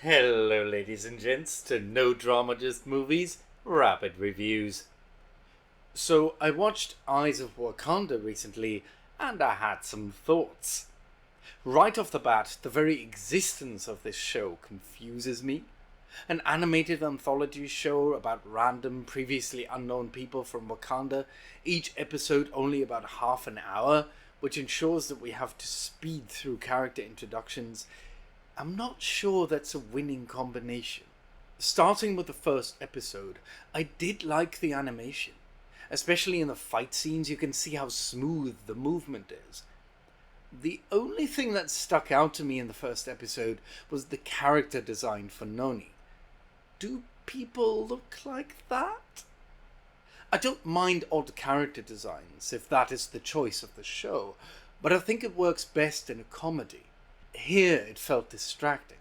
Hello ladies and gents to No Drama Just Movies Rapid Reviews. So I watched Eyes of Wakanda recently and I had some thoughts. Right off the bat, the very existence of this show confuses me. An animated anthology show about random, previously unknown people from Wakanda, each episode only about half an hour, which ensures that we have to speed through character introductions. I'm not sure that's a winning combination. Starting with the first episode, I did like the animation. Especially in the fight scenes, you can see how smooth the movement is. The only thing that stuck out to me in the first episode was the character design for Noni. Do people look like that? I don't mind odd character designs, if that is the choice of the show, but I think it works best in a comedy. Here it felt distracting.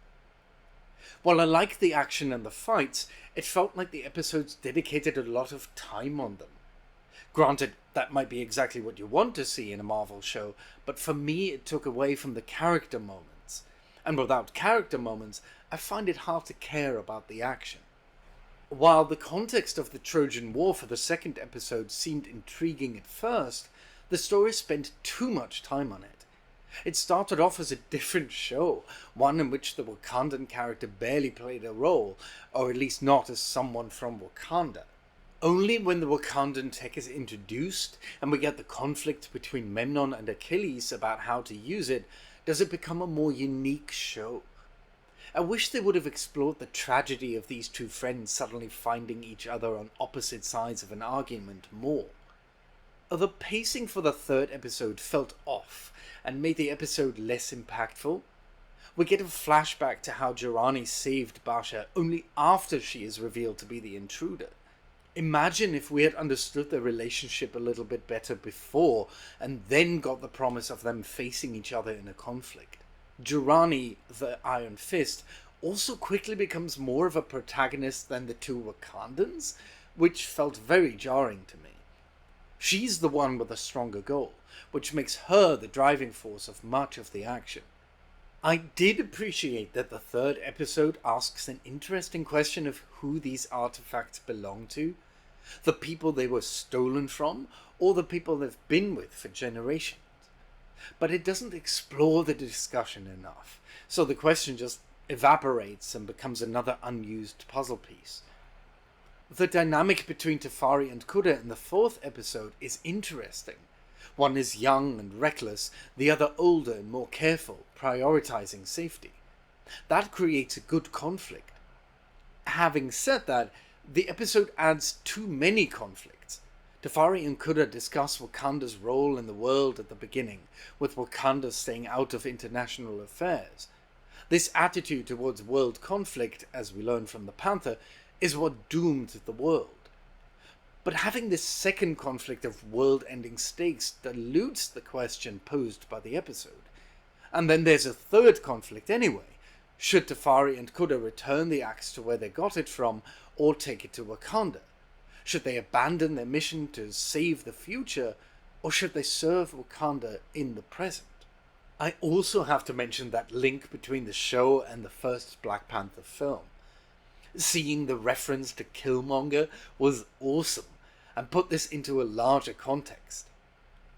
While I liked the action and the fights, it felt like the episodes dedicated a lot of time on them. Granted, that might be exactly what you want to see in a Marvel show, but for me it took away from the character moments. And without character moments, I find it hard to care about the action. While the context of the Trojan War for the second episode seemed intriguing at first, the story spent too much time on it. It started off as a different show, one in which the Wakandan character barely played a role, or at least not as someone from Wakanda. Only when the Wakandan tech is introduced, and we get the conflict between Memnon and Achilles about how to use it, does it become a more unique show. I wish they would have explored the tragedy of these two friends suddenly finding each other on opposite sides of an argument more. The pacing for the third episode felt off, and made the episode less impactful. We get a flashback to how Jorani saved Basha only after she is revealed to be the intruder. Imagine if we had understood their relationship a little bit better before, and then got the promise of them facing each other in a conflict. Jorani, the Iron Fist, also quickly becomes more of a protagonist than the two Wakandans, which felt very jarring to me. She's the one with a stronger goal, which makes her the driving force of much of the action. I did appreciate that the third episode asks an interesting question of who these artifacts belong to, the people they were stolen from, or the people they've been with for generations. But it doesn't explore the discussion enough, so the question just evaporates and becomes another unused puzzle piece. The dynamic between Tafari and Kuda in the fourth episode is interesting. One is young and reckless, the other older and more careful, prioritizing safety. That creates a good conflict. Having said that, the episode adds too many conflicts. Tafari and Kuda discuss Wakanda's role in the world at the beginning, with Wakanda staying out of international affairs. This attitude towards world conflict, as we learn from the Panther, is what doomed the world. But having this second conflict of world-ending stakes dilutes the question posed by the episode. And then there's a third conflict anyway. Should Tafari and Kuda return the axe to where they got it from, or take it to Wakanda? Should they abandon their mission to save the future, or should they serve Wakanda in the present? I also have to mention that link between the show and the first Black Panther film. Seeing the reference to Killmonger was awesome, and put this into a larger context.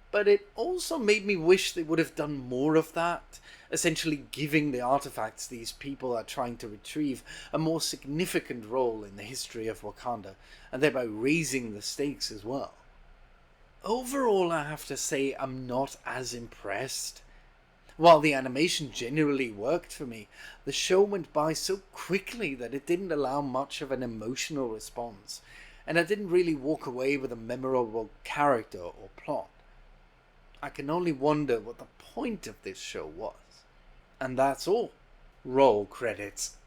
But it also made me wish they would have done more of that, essentially giving the artifacts these people are trying to retrieve a more significant role in the history of Wakanda, and thereby raising the stakes as well. Overall, I have to say I'm not as impressed. While the animation generally worked for me, the show went by so quickly that it didn't allow much of an emotional response, and I didn't really walk away with a memorable character or plot. I can only wonder what the point of this show was. And that's all. Roll credits.